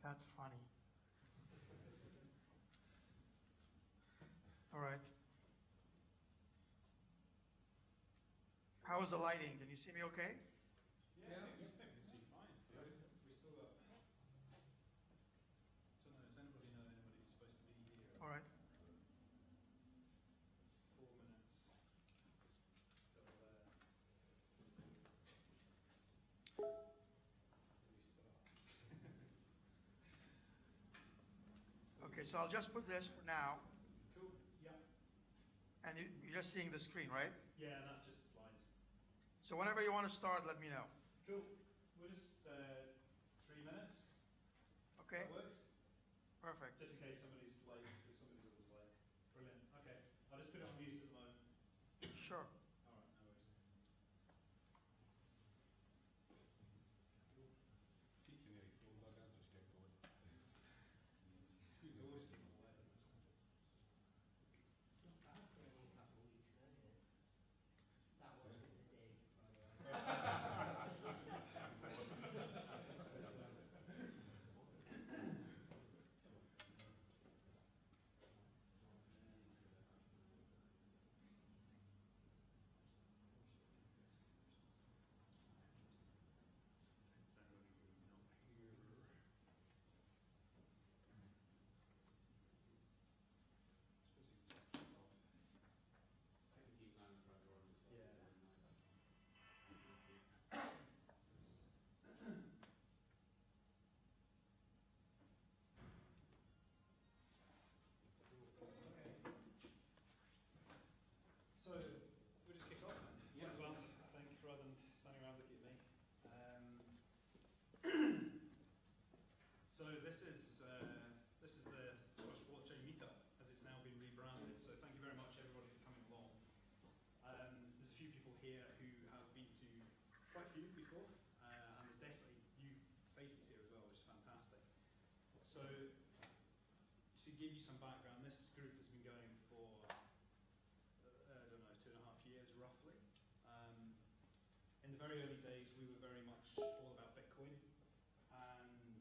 That's funny. All right. How is the lighting? Can you see me okay? Yeah, I think we can see fine. Yeah. We still got. So does anybody know anybody who's supposed to be here? All right. 4 minutes. Okay, so I'll just put this for now. Cool. Yeah. And you're just seeing the screen, right? Yeah, that's just the slides. So whenever you want to start, let me know. Cool. We'll just 3 minutes. Okay. That works. Perfect. Just in case somebody's late, because somebody's always late. Brilliant. Okay. I'll just put it on mute at the moment. Sure. All right. No worries. It's always people late. It's not bad for a couple of weeks notice. That wasn't the dig. So we'll just kick off then. Yeah. As well, I think, rather than standing around looking at me. So this is the Scottish Blockchain Meetup, as it's now been rebranded. So thank you very much, everybody, for coming along. There's a few people here who have been to quite a few before, and there's definitely new faces here as well, which is fantastic. So to give you some background, this group has been going for I don't know, 2.5 years roughly. In the very early days, we were very much all about Bitcoin, and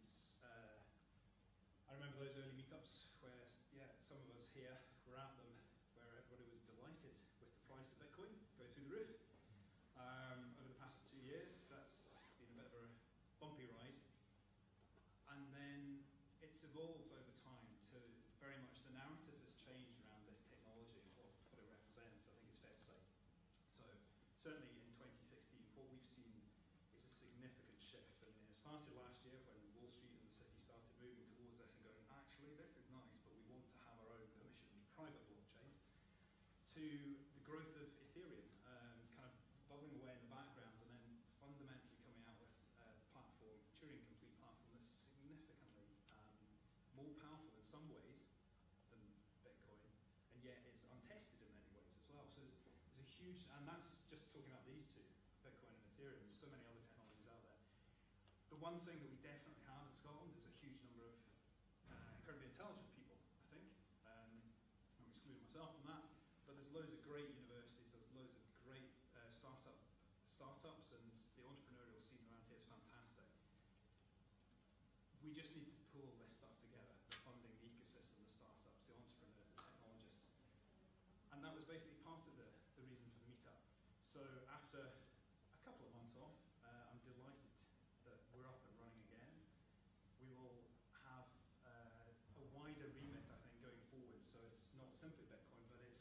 I remember those early meetups where, some of us here were at them, where everybody was delighted with the price of Bitcoin, go through the roof. Over the past 2 years, that's been a bit of a bumpy ride, and then it's evolved over time to very much the narrative has changed around this technology and what it represents, I think it's fair to say. So certainly in 2016, what we've seen is a significant shift. I mean, it started last year when Wall Street and the city started moving towards this and going, actually, this is nice, but we want to have our own permissioned private blockchains, to the growth of Ethereum, kind of bubbling away in the background, and then fundamentally coming out with a platform, Turing-complete platform, that's significantly more powerful in some ways than Bitcoin, and yet it's untested in many ways as well. So there's a huge, and that's just talking about these two, Bitcoin and Ethereum. There's so many other technologies out there. The one thing that we definitely have in Scotland is a huge number of incredibly intelligent people, I think. I'm excluding myself from that, but there's loads of great universities, there's loads of great startups, and the entrepreneurial scene around here is fantastic. We just need to pull this stuff together, the funding, the ecosystem, the startups, the entrepreneurs, the technologists. And that was basically part of the reason for the meetup. So after a couple of months off, I'm delighted that we're up and running again. We will have a wider remit, I think, going forward. So it's not simply Bitcoin, but it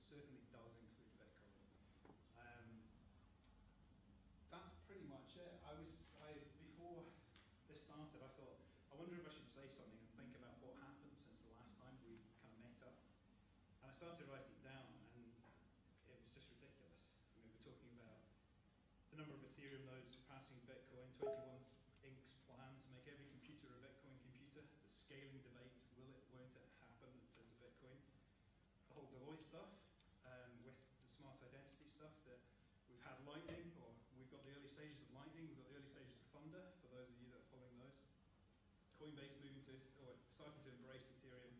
certainly does include Bitcoin. That's pretty much it. Before this started, I thought, I wonder if I should say something and think about what happened since the last time we kind of met up. And I started writing it down, and it was just ridiculous. I mean, we're talking about the number of Ethereum nodes surpassing Bitcoin, 21 Inc.'s plan to make every computer a Bitcoin computer, the scaling debate, will it, won't it happen in terms of Bitcoin, the whole Deloitte stuff, with the smart identity stuff, that we've had Lightning, or we've got the early stages of Lightning, we've got the early stages of Thunder, for those of you that are following those. Coinbase moving to, or starting to embrace Ethereum.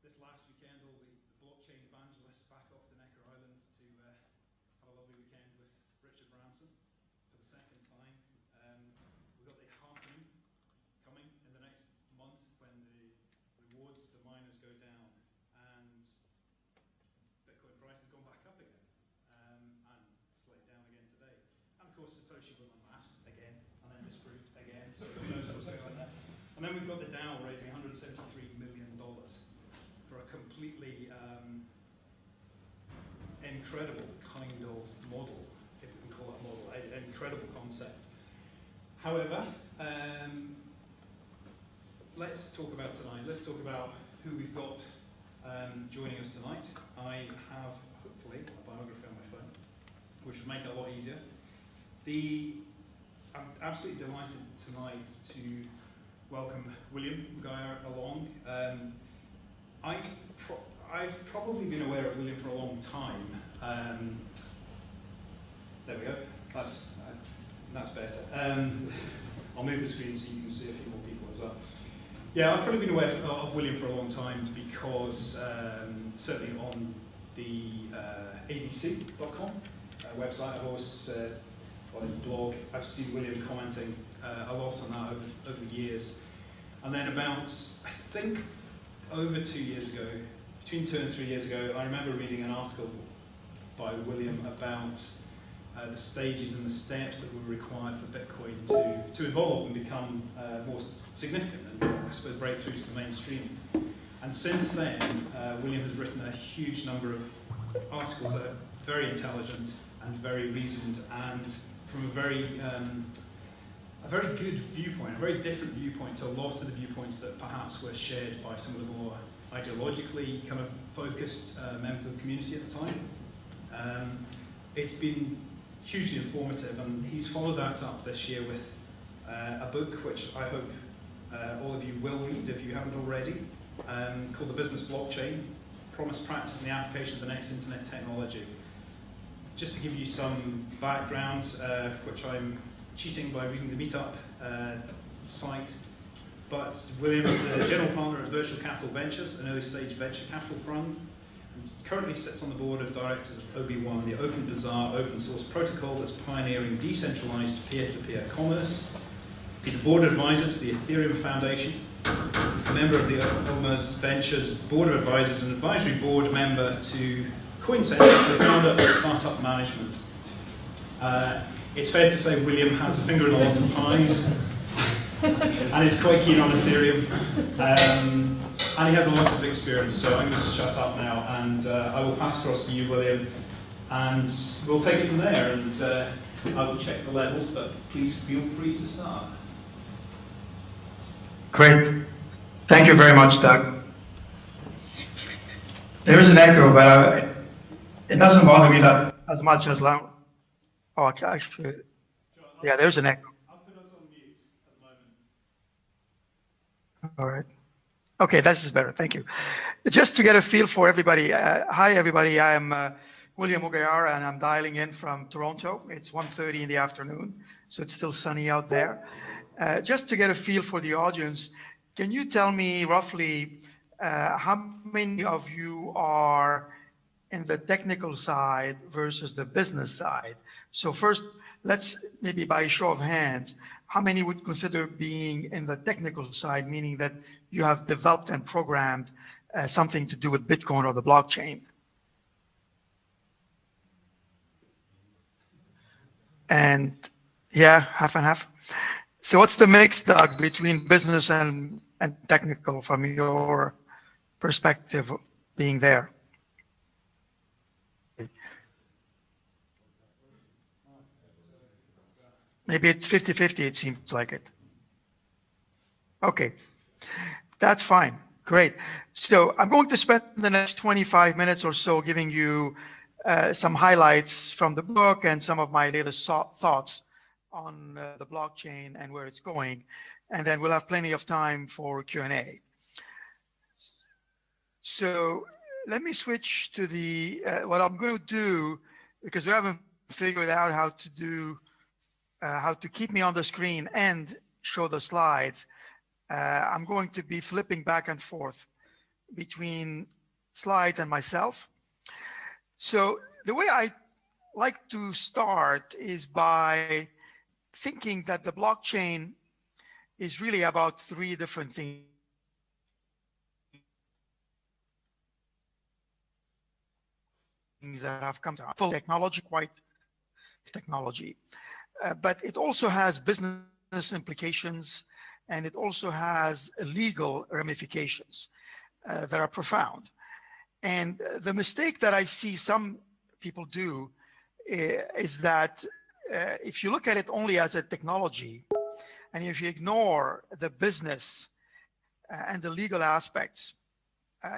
This last weekend, all the blockchain evangelists back off to Necker Island to have a lovely weekend with Richard Branson for the second time. We've got the halfmoon coming in the next course, Satoshi was unmasked again, and then disproved again, so who knows what's going on there. And then we've got the DAO raising $173 million for a completely incredible kind of model, if we can call it a model, an incredible concept. However, let's talk about tonight. Let's talk about who we've got joining us tonight. I have, hopefully, a biography on my phone, which would make it a lot easier. I'm absolutely delighted tonight to welcome William Mougayar along. I've probably been aware of William for a long time. There we go. That's better. I'll move the screen so you can see a few more people as well. Yeah, I've probably been aware of William for a long time because certainly on the abc.com website, I've always on his blog, I've seen William commenting a lot on that over the years. And then about, I think, over 2 years ago, between 2 and 3 years ago, I remember reading an article by William about the stages and the steps that were required for Bitcoin to evolve and become more significant and, I suppose, break through to the mainstream. And since then, William has written a huge number of articles that are very intelligent and very reasoned and from a very good viewpoint, a very different viewpoint to a lot of the viewpoints that perhaps were shared by some of the more ideologically kind of focused members of the community at the time. It's been hugely informative, and he's followed that up this year with a book which I hope all of you will read if you haven't already, called The Business Blockchain, Promise, Practice, and the Application of the Next Internet Technology. Just to give you some background, which I'm cheating by reading the Meetup site, but William is the general partner at Virtual Capital Ventures, an early stage venture capital fund, and currently sits on the board of directors of OB1, the Open Bazaar open source protocol that's pioneering decentralized peer-to-peer commerce. He's a board advisor to the Ethereum Foundation, a member of the OMA's Ventures Board of Advisors, and advisory board member to CoinCenter, the founder of Startup Management. It's fair to say William has a finger in a lot of pies, and is quite keen on Ethereum, and he has a lot of experience, so I'm going to shut up now, and I will pass across to you, William, and we'll take it from there, and I will check the levels, but please feel free to start. Great. Thank you very much, Doug. There is an echo, but it doesn't bother me that as much as long. Oh, actually, yeah, there's an echo. I'll put us on mute at the moment. All right. Okay, this is better. Thank you. Just to get a feel for everybody. Hi, everybody. I am William Mougayar, and I'm dialing in from Toronto. It's 1:30 in the afternoon, so it's still sunny out there. Just to get a feel for the audience, can you tell me roughly how many of you are in the technical side versus the business side? So first, let's maybe by a show of hands, how many would consider being in the technical side, meaning that you have developed and programmed something to do with Bitcoin or the blockchain? And yeah, half and half. So what's the mix, Doug, between business and technical from your perspective being there? Maybe it's 50-50, it seems like it. Okay, that's fine, great. So I'm going to spend the next 25 minutes or so giving you some highlights from the book and some of my latest thoughts on the blockchain and where it's going. And then we'll have plenty of time for Q&A. So let me switch to the, what I'm going to do, because we haven't figured out how to do, how to keep me on the screen and show the slides. I'm going to be flipping back and forth between slides and myself. So the way I like to start is by thinking that the blockchain is really about three different things that have come to full technology, quite technology. but it also has business implications, and it also has legal ramifications that are profound. And the mistake that I see some people do is that if you look at it only as a technology, and if you ignore the business and the legal aspects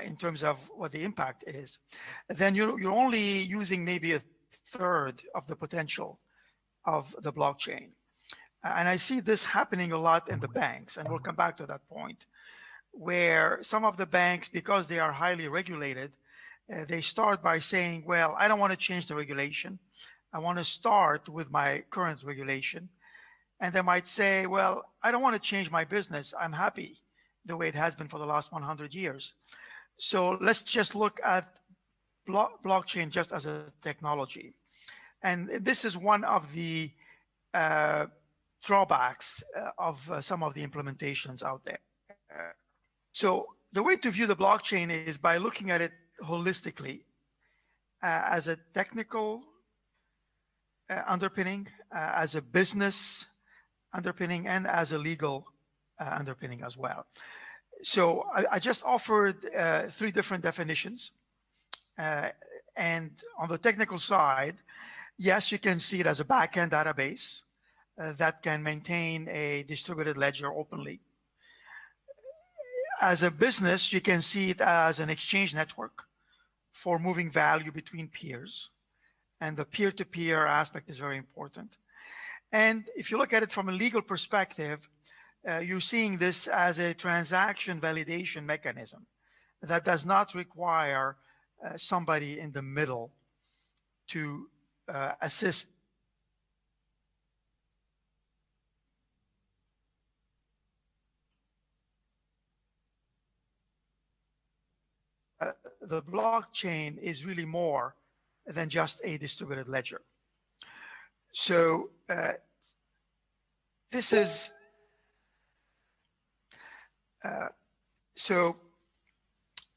in terms of what the impact is, then you're only using maybe a third of the potential of the blockchain. And I see this happening a lot in the banks, and we'll come back to that point, where some of the banks, because they are highly regulated, they start by saying, well, I don't want to change the regulation. I want to start with my current regulation. And they might say, well, I don't want to change my business. I'm happy the way it has been for the last 100 years. So let's just look at blockchain just as a technology. And this is one of the drawbacks of some of the implementations out there. So the way to view the blockchain is by looking at it holistically as a technical underpinning, as a business underpinning, and as a legal underpinning as well. So I just offered 3 different definitions. And on the technical side, yes, you can see it as a backend database that can maintain a distributed ledger openly. As a business, you can see it as an exchange network for moving value between peers. And the peer-to-peer aspect is very important. And if you look at it from a legal perspective, you're seeing this as a transaction validation mechanism that does not require somebody in the middle to assist the blockchain is really more than just a distributed ledger. So this is so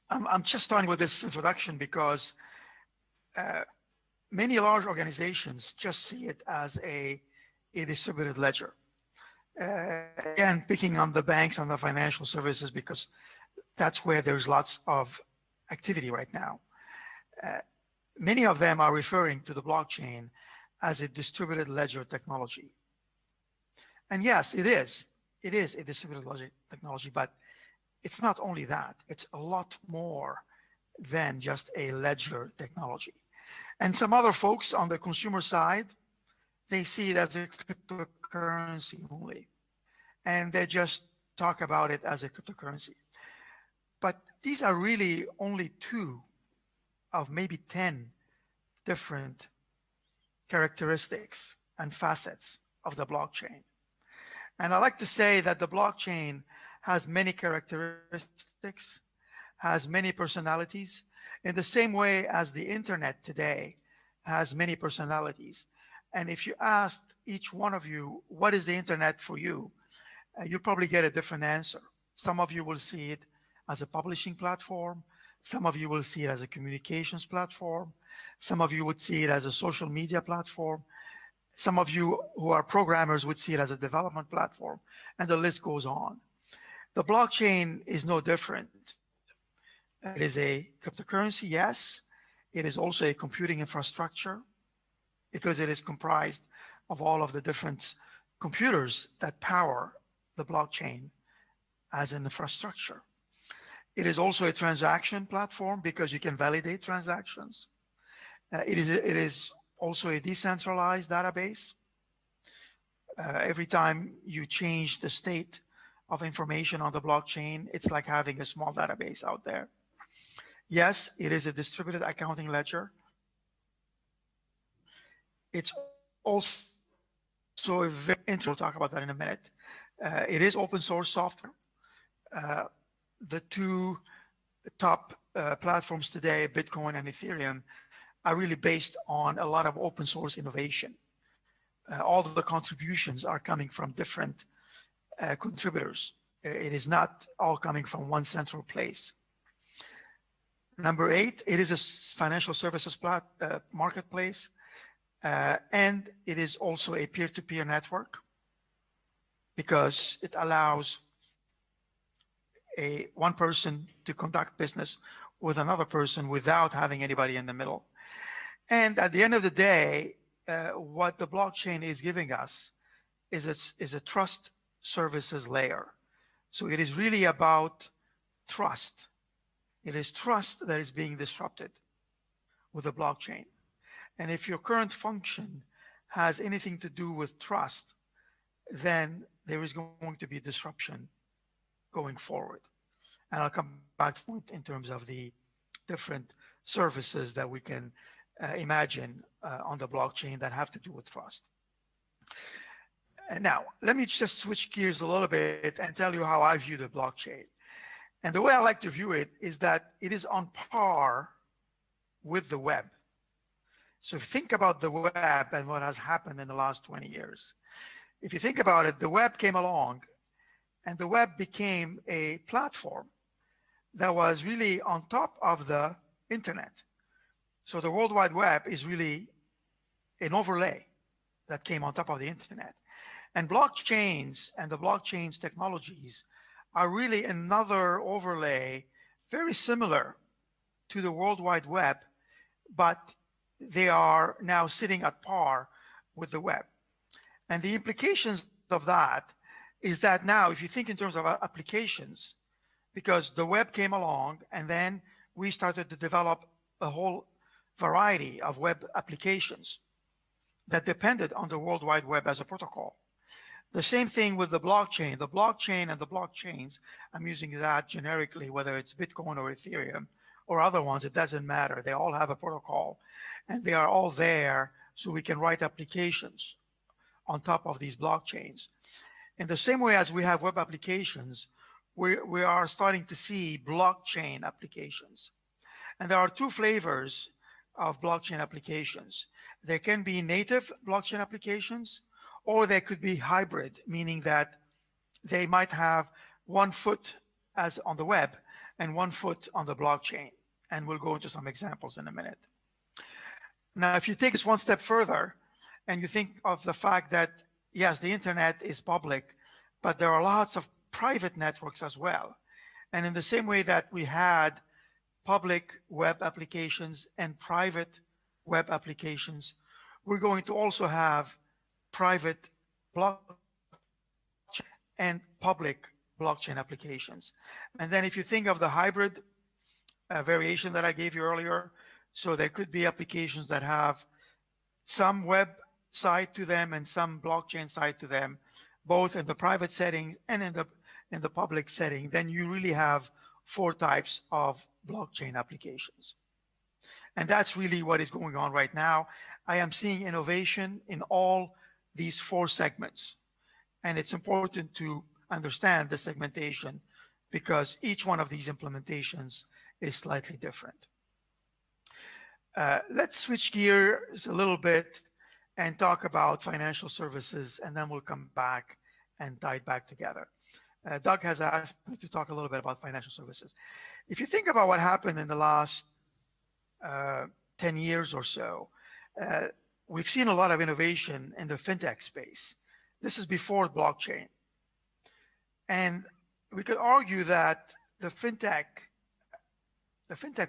I'm just starting with this introduction because many large organizations just see it as a distributed ledger. Again, picking on the banks and the financial services because that's where there's lots of activity right now. Many of them are referring to the blockchain as a distributed ledger technology. And yes, it is a distributed ledger technology, but it's not only that, it's a lot more than just a ledger technology. And some other folks on the consumer side, they see it as a cryptocurrency only. And they just talk about it as a cryptocurrency. But these are really only 2 of maybe 10 different characteristics and facets of the blockchain. And I like to say that the blockchain has many characteristics, has many personalities, in the same way as the internet today has many personalities. And if you asked each one of you, what is the internet for you? You'll probably get a different answer. Some of you will see it as a publishing platform. Some of you will see it as a communications platform. Some of you would see it as a social media platform. Some of you who are programmers would see it as a development platform, and the list goes on. The blockchain is no different. It is a cryptocurrency, yes. It is also a computing infrastructure because it is comprised of all of the different computers that power the blockchain as an infrastructure. It is also a transaction platform because you can validate transactions. It is also a decentralized database. Every time you change the state of information on the blockchain, it's like having a small database out there. Yes, it is a distributed accounting ledger. It's also a very interesting, we'll talk about that in a minute. It is open source software. The 2 top platforms today, Bitcoin and Ethereum, are really based on a lot of open source innovation. All of the contributions are coming from different contributors. It is not all coming from one central place. Number 8, it is a financial services marketplace. And it is also a peer-to-peer network because it allows one person to conduct business with another person without having anybody in the middle. And at the end of the day, what the blockchain is giving us is a trust services layer. So it is really about trust. It is trust that is being disrupted with the blockchain. And if your current function has anything to do with trust, then there is going to be disruption going forward. And I'll come back to it in terms of the different services that we can imagine on the blockchain that have to do with trust. And now, let me just switch gears a little bit and tell you how I view the blockchain. And the way I like to view it is that it is on par with the web. So if you think about the web and what has happened in the last 20 years, if you think about it, the web came along and the web became a platform that was really on top of the internet. So the World Wide Web is really an overlay that came on top of the internet. And blockchains and the blockchain's technologies are really another overlay, very similar to the World Wide Web, but they are now sitting at par with the web. And the implications of that is that now, if you think in terms of applications, because the web came along and then we started to develop a whole variety of web applications that depended on the World Wide Web as a protocol. The same thing with the blockchain. The blockchain and the blockchains, I'm using that generically, whether it's Bitcoin or Ethereum or other ones, it doesn't matter. They all have a protocol and they are all there so we can write applications on top of these blockchains. In the same way as we have web applications, we are starting to see blockchain applications. And there are two flavors of blockchain applications. There can be native blockchain applications, or they could be hybrid, meaning that they might have 1 foot as on the web and 1 foot on the blockchain. And we'll go into some examples in a minute. Now, if you take this one step further and you think of the fact that, yes, the internet is public, but there are lots of private networks as well. And in the same way that we had public web applications and private web applications, we're going to also have private blockchain and public blockchain applications. And then if you think of the hybrid variation that I gave you earlier, so there could be applications that have some web side to them and some blockchain side to them, both in the private setting and in the public setting, then you really have 4 types of blockchain applications. And that's really what is going on right now. I am seeing innovation in all these 4 segments. And it's important to understand the segmentation because each one of these implementations is slightly different. Let's switch gears a little bit and talk about financial services, and then we'll come back and tie it back together. Doug has asked me to talk a little bit about financial services. If you think about what happened in the last 10 years or so, we've seen a lot of innovation in the fintech space. This is before blockchain. And we could argue that the fintech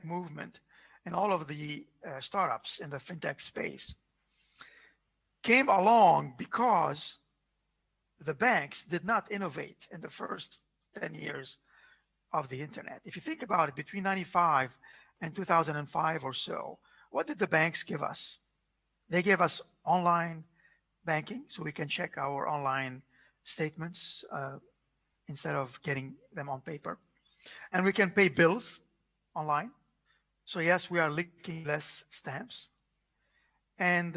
movement and all of the startups in the fintech space came along because the banks did not innovate in the first 10 years of the internet. If you think about it, between 95 and 2005 or so, what did the banks give us? They gave us online banking, so we can check our online statements instead of getting them on paper. And we can pay bills online. So yes, we are licking less stamps. And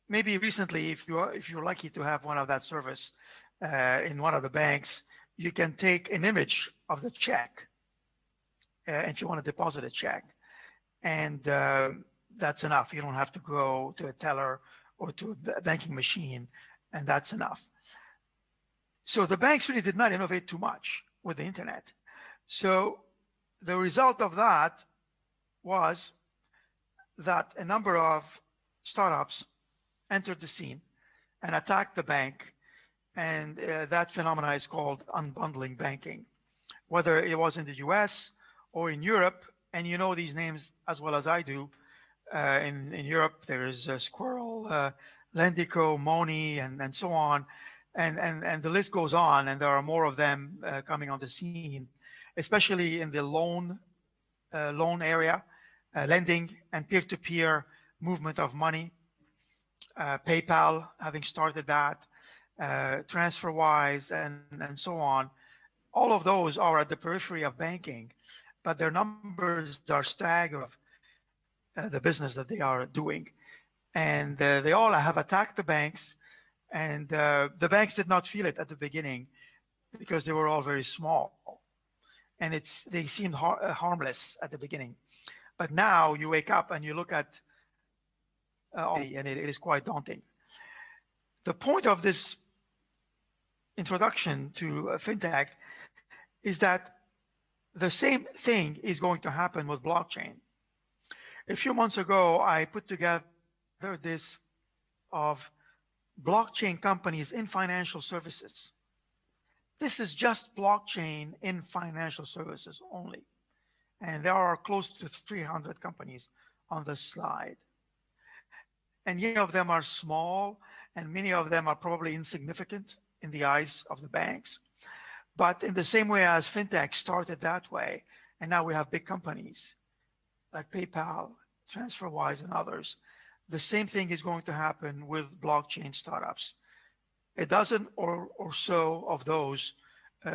maybe recently, if you're lucky to have one of that service in one of the banks, you can take an image of the check if you want to deposit a check. And that's enough. You don't have to go to a teller or to a banking machine, and that's enough. So the banks really did not innovate too much with the internet. So the result of that was that a number of startups entered the scene and attacked the bank. And that phenomena is called unbundling banking, whether it was in the US or in Europe. And you know these names as well as I do. In Europe, there is Squirrel, Lendico, Moni, and so on. And the list goes on, and there are more of them coming on the scene, especially in the loan area, lending and peer-to-peer movement of money. PayPal having started that, TransferWise, and so on. All of those are at the periphery of banking, but their numbers are staggering of the business that they are doing. And they all have attacked the banks, and the banks did not feel it at the beginning because they were all very small. And they seemed harmless at the beginning. But now you wake up and you look at and it is quite daunting. The point of this introduction to fintech is that the same thing is going to happen with blockchain. A few months ago, I put together this of blockchain companies in financial services. This is just blockchain in financial services only. And there are close to 300 companies on this slide. And many of them are small, and many of them are probably insignificant in the eyes of the banks. But in the same way as fintech started that way, and now we have big companies like PayPal, TransferWise, and others, the same thing is going to happen with blockchain startups. A dozen or so of those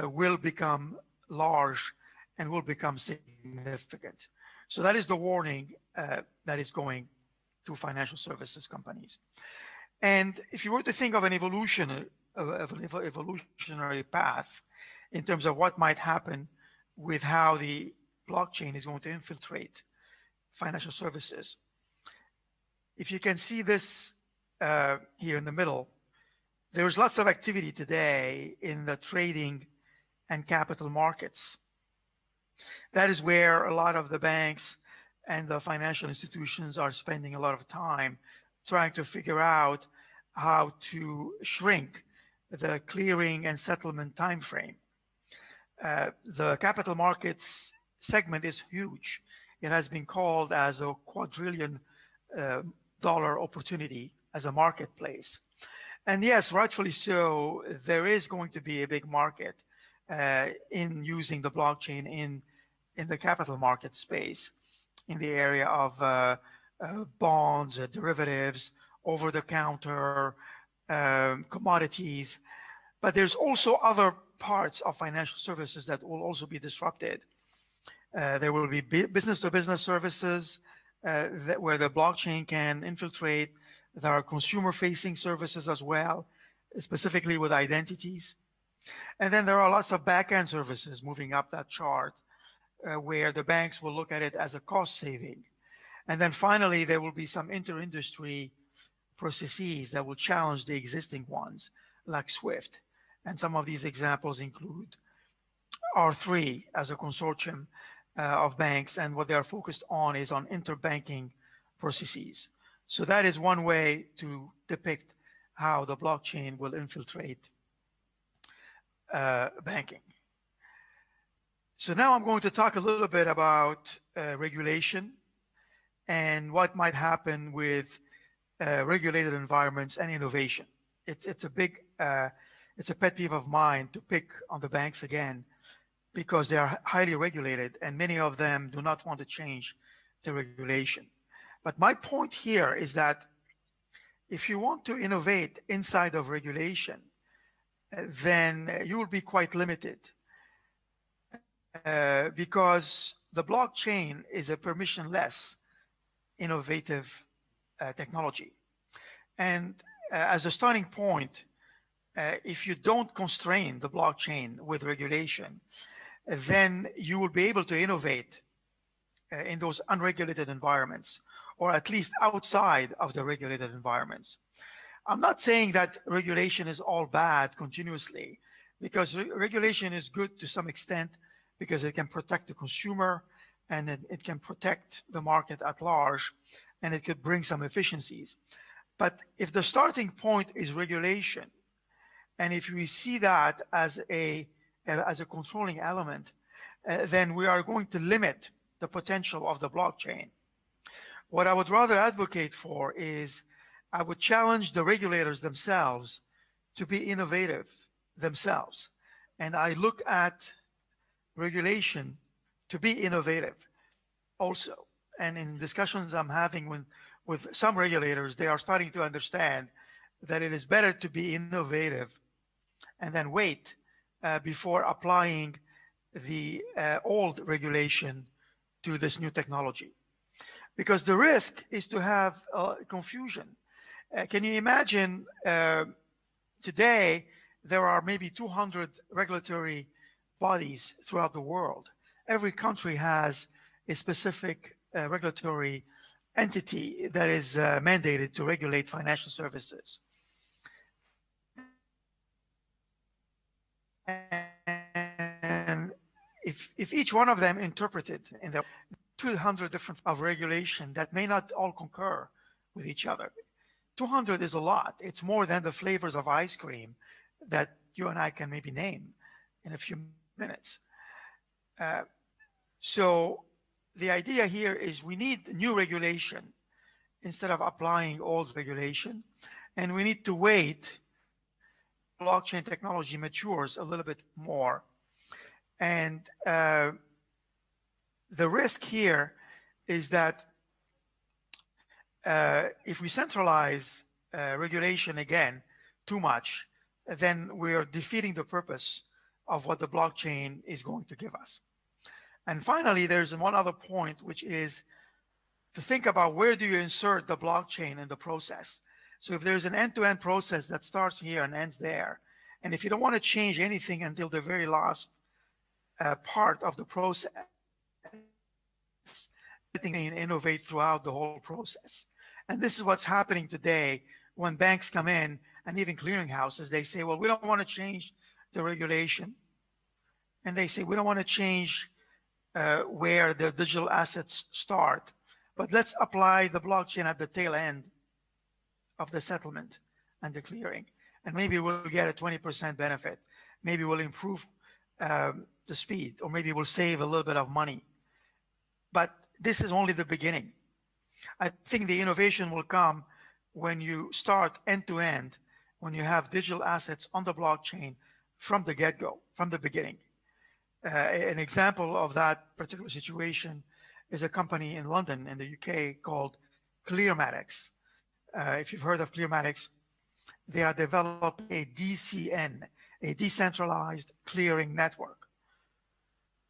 will become large and will become significant. So that is the warning that is going to financial services companies. And if you were to think of an evolutionary path in terms of what might happen with how the blockchain is going to infiltrate financial services, if you can see this here in the middle, there's lots of activity today in the trading and capital markets. That is where a lot of the banks and the financial institutions are spending a lot of time trying to figure out how to shrink the clearing and settlement time frame. The capital markets segment is huge. It has been called as a quadrillion dollar opportunity as a marketplace. And yes, rightfully so, there is going to be a big market in using the blockchain in the capital market space, in the area of bonds, derivatives, over-the-counter, commodities. But there's also other parts of financial services that will also be disrupted. There will be business-to-business services where the blockchain can infiltrate. There are consumer-facing services as well, specifically with identities. And then there are lots of back-end services moving up that chart where the banks will look at it as a cost saving. And then finally, there will be some inter-industry processes that will challenge the existing ones, like SWIFT. And some of these examples include R3 as a consortium of banks, and what they are focused on is on interbanking processes. So that is one way to depict how the blockchain will infiltrate banking. So now I'm going to talk a little bit about regulation and what might happen with regulated environments and innovation. It's a pet peeve of mine to pick on the banks again, because they are highly regulated and many of them do not want to change the regulation. But my point here is that if you want to innovate inside of regulation, then you will be quite limited because the blockchain is a permissionless innovative technology. And as a starting point, if you don't constrain the blockchain with regulation, then you will be able to innovate in those unregulated environments, or at least outside of the regulated environments. I'm not saying that regulation is all bad continuously, because regulation is good to some extent because it can protect the consumer and it can protect the market at large, and it could bring some efficiencies. But if the starting point is regulation, and if we see that as a controlling element, then we are going to limit the potential of the blockchain. What I would rather advocate for is I would challenge the regulators themselves to be innovative themselves. And I look at regulation to be innovative also. And in discussions I'm having with some regulators, they are starting to understand that it is better to be innovative and then wait before applying the old regulation to this new technology. Because the risk is to have confusion. Can you imagine today there are maybe 200 regulatory bodies throughout the world. Every country has a specific regulatory entity that is mandated to regulate financial services. And if each one of them interpreted in their 200 different of regulation that may not all concur with each other. 200 is a lot. It's more than the flavors of ice cream that you and I can maybe name in a few minutes. So the idea here is we need new regulation instead of applying old regulation. And we need to wait blockchain technology matures a little bit more. And the risk here is that if we centralize regulation again too much, then we're defeating the purpose of what the blockchain is going to give us. And finally, there's one other point, which is to think about where do you insert the blockchain in the process. So if there's an end-to-end process that starts here and ends there, and if you don't want to change anything until the very last part of the process, and innovate throughout the whole process. And this is what's happening today when banks come in and even clearinghouses, they say, well, we don't want to change the regulation. And they say, we don't want to change where the digital assets start, but let's apply the blockchain at the tail end of the settlement and the clearing. And maybe we'll get a 20% benefit. Maybe we'll improve the speed, or maybe we'll save a little bit of money. But this is only the beginning. I think the innovation will come when you start end-to-end, when you have digital assets on the blockchain from the get-go, from the beginning. An example of that particular situation is a company in London, in the UK, called Clearmatics. If you've heard of Clearmatics, they are developing a DCN, a decentralized clearing network,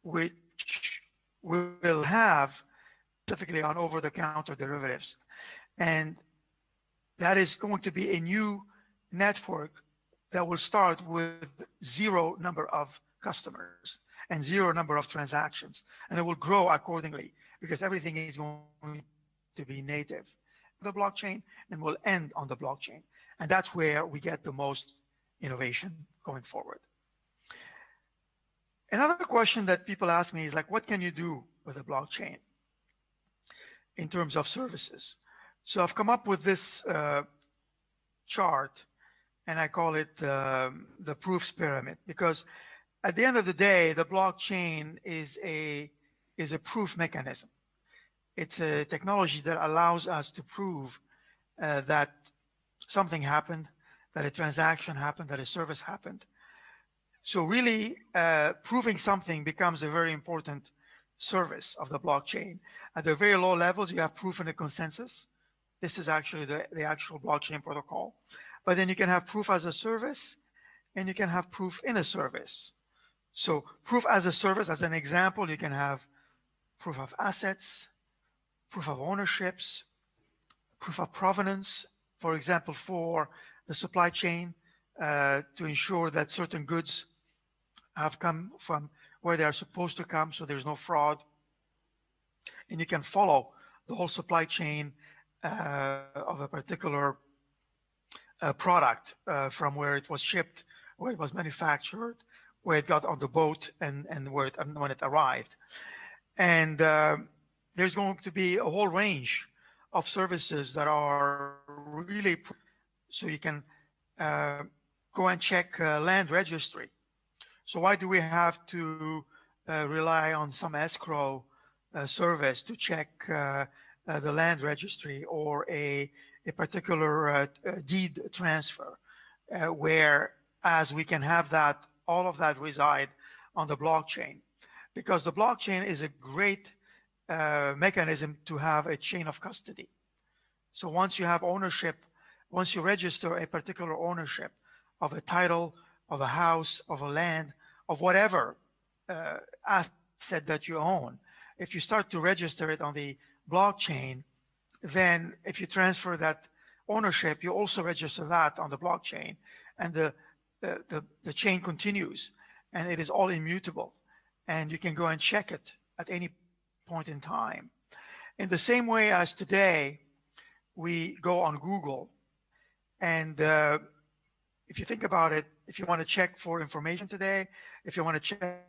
which will have specifically on over-the-counter derivatives. And that is going to be a new network that will start with 0 number of customers and 0 number of transactions. And it will grow accordingly because everything is going to be native the blockchain and will end on the blockchain. And that's where we get the most innovation going forward. Another question that people ask me is like, what can you do with a blockchain in terms of services? So I've come up with this chart, and I call it the proofs pyramid, because at the end of the day, the blockchain is a proof mechanism. It's a technology that allows us to prove that something happened, that a transaction happened, that a service happened. So really, proving something becomes a very important service of the blockchain. At the very low levels, you have proof in a consensus. This is actually the actual blockchain protocol. But then you can have proof as a service, and you can have proof in a service. So proof as a service, as an example, you can have proof of assets, proof of ownerships, proof of provenance, for example, for the supply chain, to ensure that certain goods have come from where they are supposed to come, so there's no fraud. And you can follow the whole supply chain of a particular product from where it was shipped, where it was manufactured, where it got on the boat, and when it arrived. And there's going to be a whole range of services that are really, so you can go and check land registry. So why do we have to rely on some escrow service to check the land registry or a particular deed transfer, whereas we can have that, all of that reside on the blockchain? Because the blockchain is a great mechanism to have a chain of custody. So once you have ownership, once you register a particular ownership of a title, of a house, of a land, of whatever asset that you own, if you start to register it on the blockchain, then if you transfer that ownership, you also register that on the blockchain, and the chain continues, and it is all immutable, and you can go and check it at any point in time. In the same way as today, we go on Google, and if you think about it, if you want to check for information today, if you want to check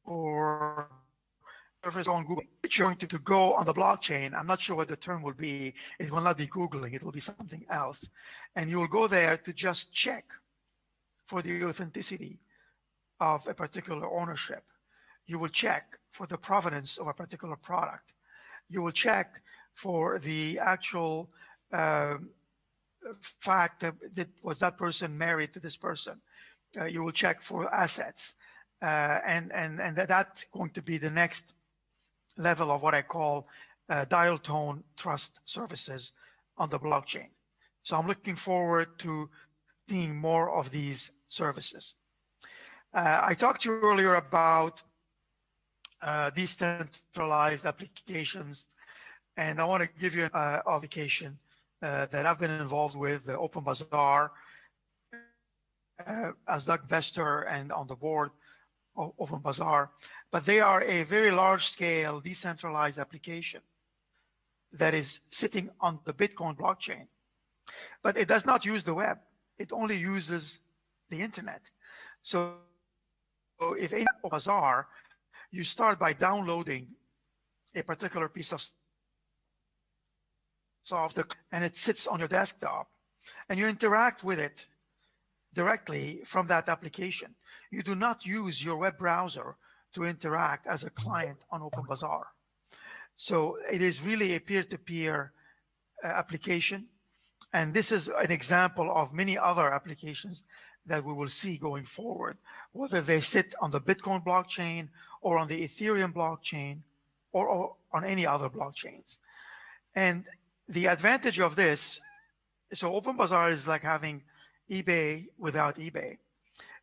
or service on Google, you're going to go on the blockchain. I'm not sure what the term will be. It will not be Googling. It will be something else. And you will go there to just check for the authenticity of a particular ownership. You will check for the provenance of a particular product. You will check for the actual fact that was that person married to this person. You will check for assets. And that's going to be the next level of what I call dial tone trust services on the blockchain. So I'm looking forward to seeing more of these services. I talked to you earlier about decentralized applications, and I want to give you an application that I've been involved with, the OpenBazaar, as the investor and on the board of OpenBazaar. But they are a very large-scale decentralized application that is sitting on the Bitcoin blockchain. But it does not use the web. It only uses the internet. So if in OpenBazaar, you start by downloading a particular piece of software, and it sits on your desktop, and you interact with it directly from that application. You do not use your web browser to interact as a client on OpenBazaar. So it is really a peer-to-peer application. And this is an example of many other applications that we will see going forward, whether they sit on the Bitcoin blockchain or on the Ethereum blockchain or on any other blockchains. And the advantage of this, so OpenBazaar is like having eBay without eBay.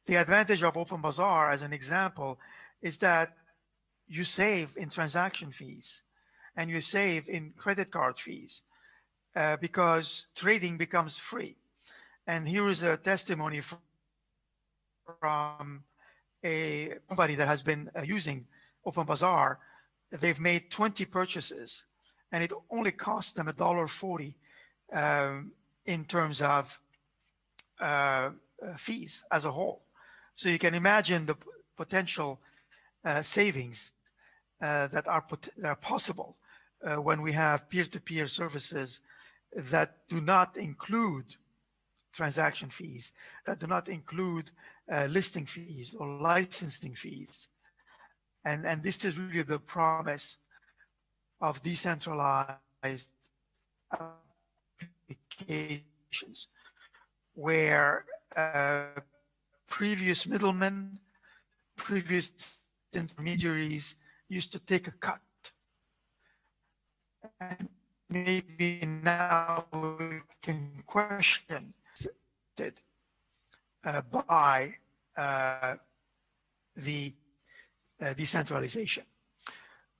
The advantage of OpenBazaar, as an example, is that you save in transaction fees and you save in credit card fees because trading becomes free. And here is a testimony from somebody that has been using OpenBazaar. They've made 20 purchases, and it only cost them $1.40 in terms of fees as a whole. So you can imagine the potential savings that are possible when we have peer-to-peer services that do not include transaction fees, that do not include listing fees or licensing fees. And this is really the promise of decentralized applications, where previous middlemen, previous intermediaries used to take a cut. And maybe now we can question it by the decentralization.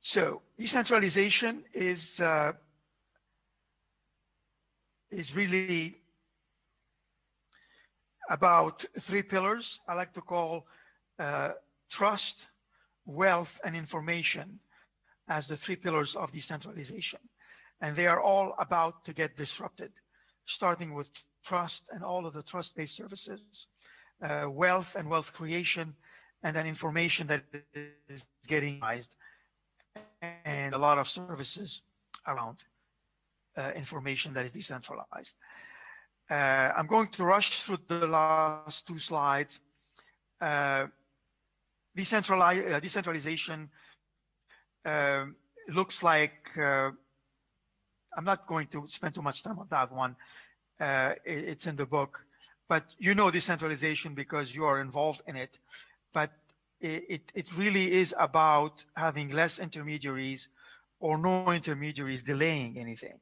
So decentralization is really about three pillars I like to call trust, wealth, and information as the three pillars of decentralization. And they are all about to get disrupted, starting with trust and all of the trust-based services, wealth and wealth creation, and then information that is getting used and a lot of services around information that is decentralized. I'm going to rush through the last two slides. Decentralization looks like, I'm not going to spend too much time on that one. It's in the book, but you know decentralization because you are involved in it. But it really is about having less intermediaries or no intermediaries delaying anything.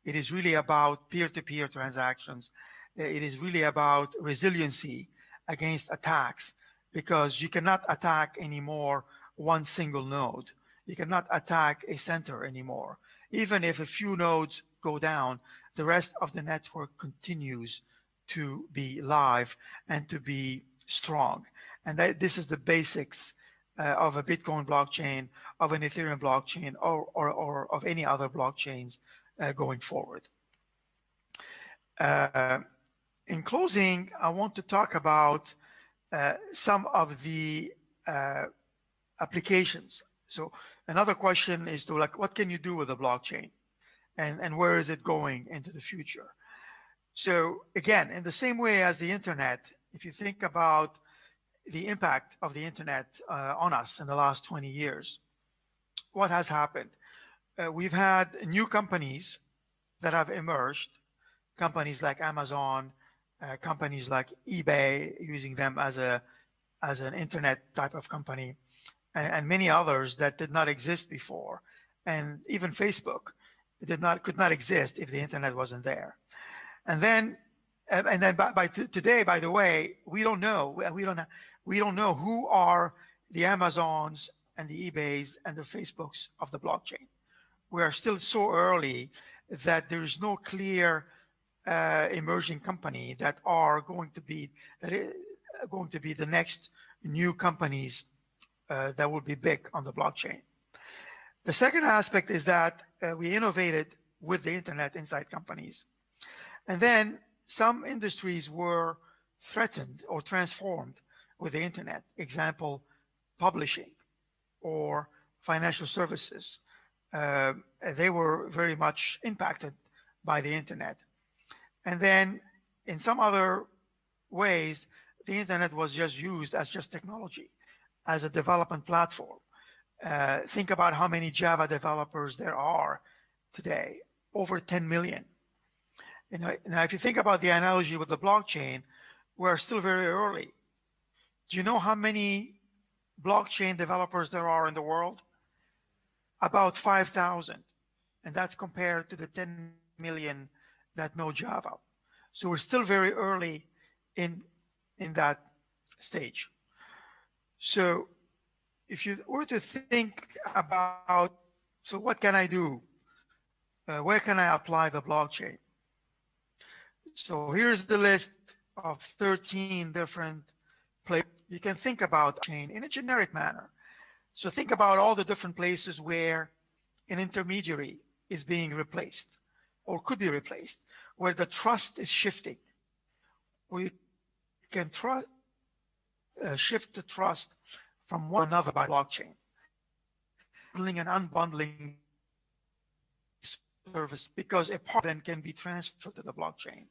It is really about peer-to-peer transactions. It is really about resiliency against attacks, because you cannot attack anymore one single node. You cannot attack a center anymore. Even if a few nodes go down, the rest of the network continues to be live and to be strong. And this is the basics of a Bitcoin blockchain, of an Ethereum blockchain, or of any other blockchains going forward. In closing, I want to talk about some of the applications. So another question is to, like, what can you do with a blockchain, and where is it going into the future? So again, in the same way as the internet, if you think about the impact of the internet on us in the last 20 years, what has happened? We've had new companies that have emerged, companies like Amazon, companies like eBay, using them as an internet type of company, and many others that did not exist before. And even Facebook could not exist if the internet wasn't there. And then by today, by the way, we don't know who are the Amazons and the eBays and the Facebooks of the blockchain. We are still so early that there is no clear emerging company that are going to be the next new companies that will be big on the blockchain. The second aspect is that we innovated with the internet inside companies. And then some industries were threatened or transformed with the internet. Example, publishing or financial services. They were very much impacted by the internet. And then in some other ways, the internet was just used as just technology, as a development platform. Think about how many Java developers there are today, over 10 million. Now, if you think about the analogy with the blockchain, we're still very early. Do you know how many blockchain developers there are in the world? About 5,000. And that's compared to the 10 million that know Java. So we're still very early in that stage. So if you were to think about, so what can I do? Where can I apply the blockchain? So here's the list of 13 different places. You can think about chain in a generic manner. So think about all the different places where an intermediary is being replaced or could be replaced, where the trust is shifting. We can shift the trust from one another by blockchain. Bundling and unbundling service, because a part then can be transferred to the blockchain.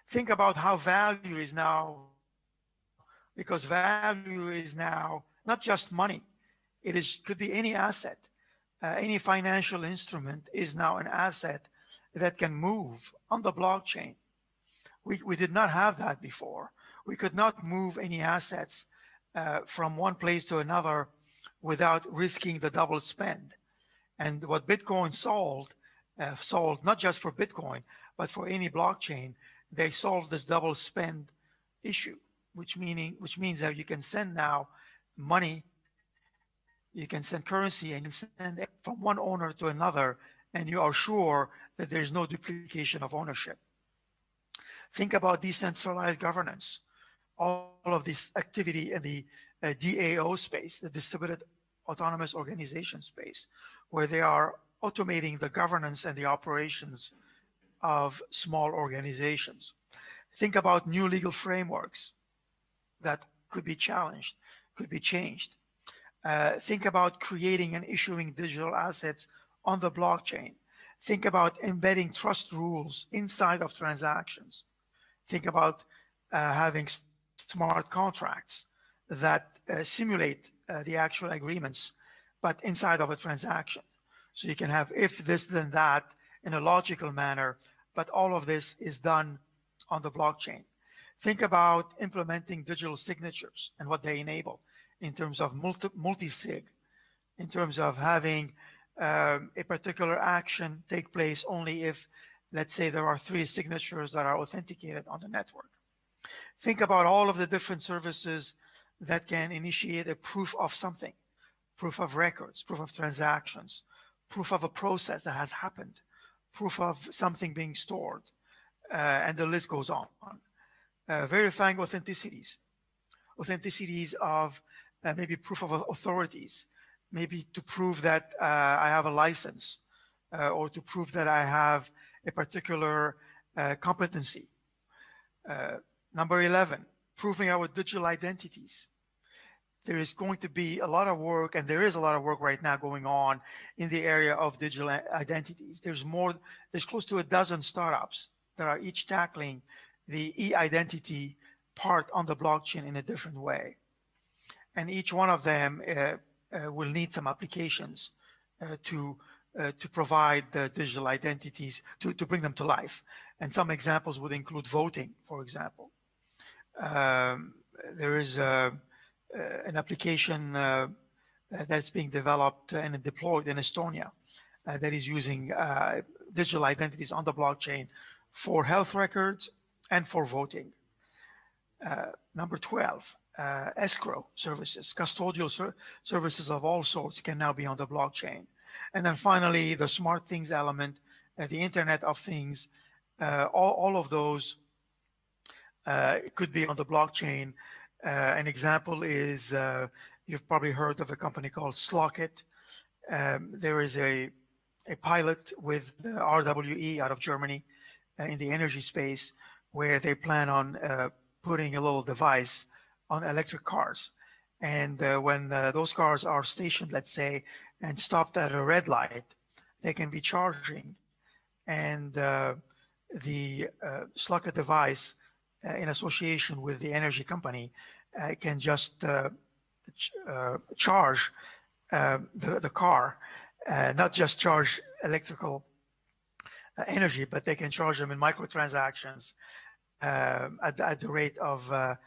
Think about how value is now, because value is now not just money. Could be any asset. Any financial instrument is now an asset that can move on the blockchain. We did not have that before. We could not move any assets from one place to another without risking the double spend. And what Bitcoin solved not just for Bitcoin, but for any blockchain, they solved this double spend issue, which means that you can send now money, you can send currency, and you can send it from one owner to another, and you are sure that there's no duplication of ownership. Think about decentralized governance. All of this activity in the DAO space, the distributed autonomous organization space, where they are automating the governance and the operations of small organizations. Think about new legal frameworks that could be challenged, could be changed. Think about creating and issuing digital assets on the blockchain. Think about embedding trust rules inside of transactions. Think about having smart contracts that simulate the actual agreements, but inside of a transaction. So you can have if this, then that in a logical manner, but all of this is done on the blockchain. Think about implementing digital signatures and what they enable in terms of multi-sig, in terms of having a particular action take place only if, let's say, there are 3 signatures that are authenticated on the network. Think about all of the different services that can initiate a proof of something, proof of records, proof of transactions, proof of a process that has happened, proof of something being stored, and the list goes on. Verifying authenticities of maybe proof of authorities, maybe to prove that I have a license or to prove that I have a particular competency. Number 11, proving our digital identities. There is going to be a lot of work, and there is a lot of work right now going on in the area of digital identities. There's close to a dozen startups that are each tackling the e-identity part on the blockchain in a different way. And each one of them will need some applications to provide the digital identities, to bring them to life. And some examples would include voting, for example. There is an application that's being developed and deployed in Estonia that is using digital identities on the blockchain for health records and for voting. Number 12, escrow services, custodial services of all sorts can now be on the blockchain. And then finally, the smart things element, the Internet of Things, all of those could be on the blockchain. An example is, you've probably heard of a company called Slockit. There is a pilot with RWE out of Germany in the energy space where they plan on putting a little device on electric cars. And when those cars are stationed, let's say, and stopped at a red light, they can be charging. And the Slockit device, in association with the energy company, can just charge the car, not just charge electrical energy, but they can charge them in microtransactions at the rate of a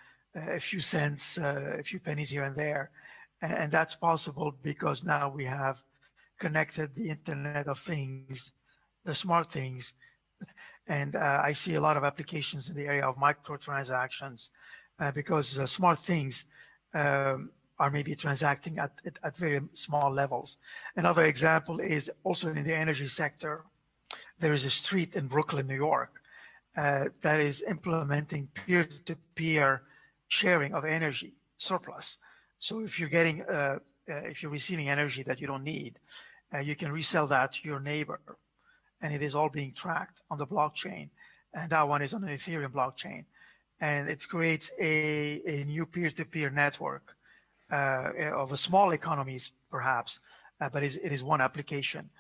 few cents, a few pennies here and there. And that's possible because now we have connected the Internet of Things, the smart things. And I see a lot of applications in the area of microtransactions because smart things are maybe transacting at very small levels. Another example is also in the energy sector. There is a street in Brooklyn, New York, that is implementing peer-to-peer sharing of energy surplus. So if you're getting, if you're receiving energy that you don't need, you can resell that to your neighbor, and it is all being tracked on the blockchain. And that one is on an Ethereum blockchain, and it creates a new peer-to-peer network of a small economies, perhaps, but it is one application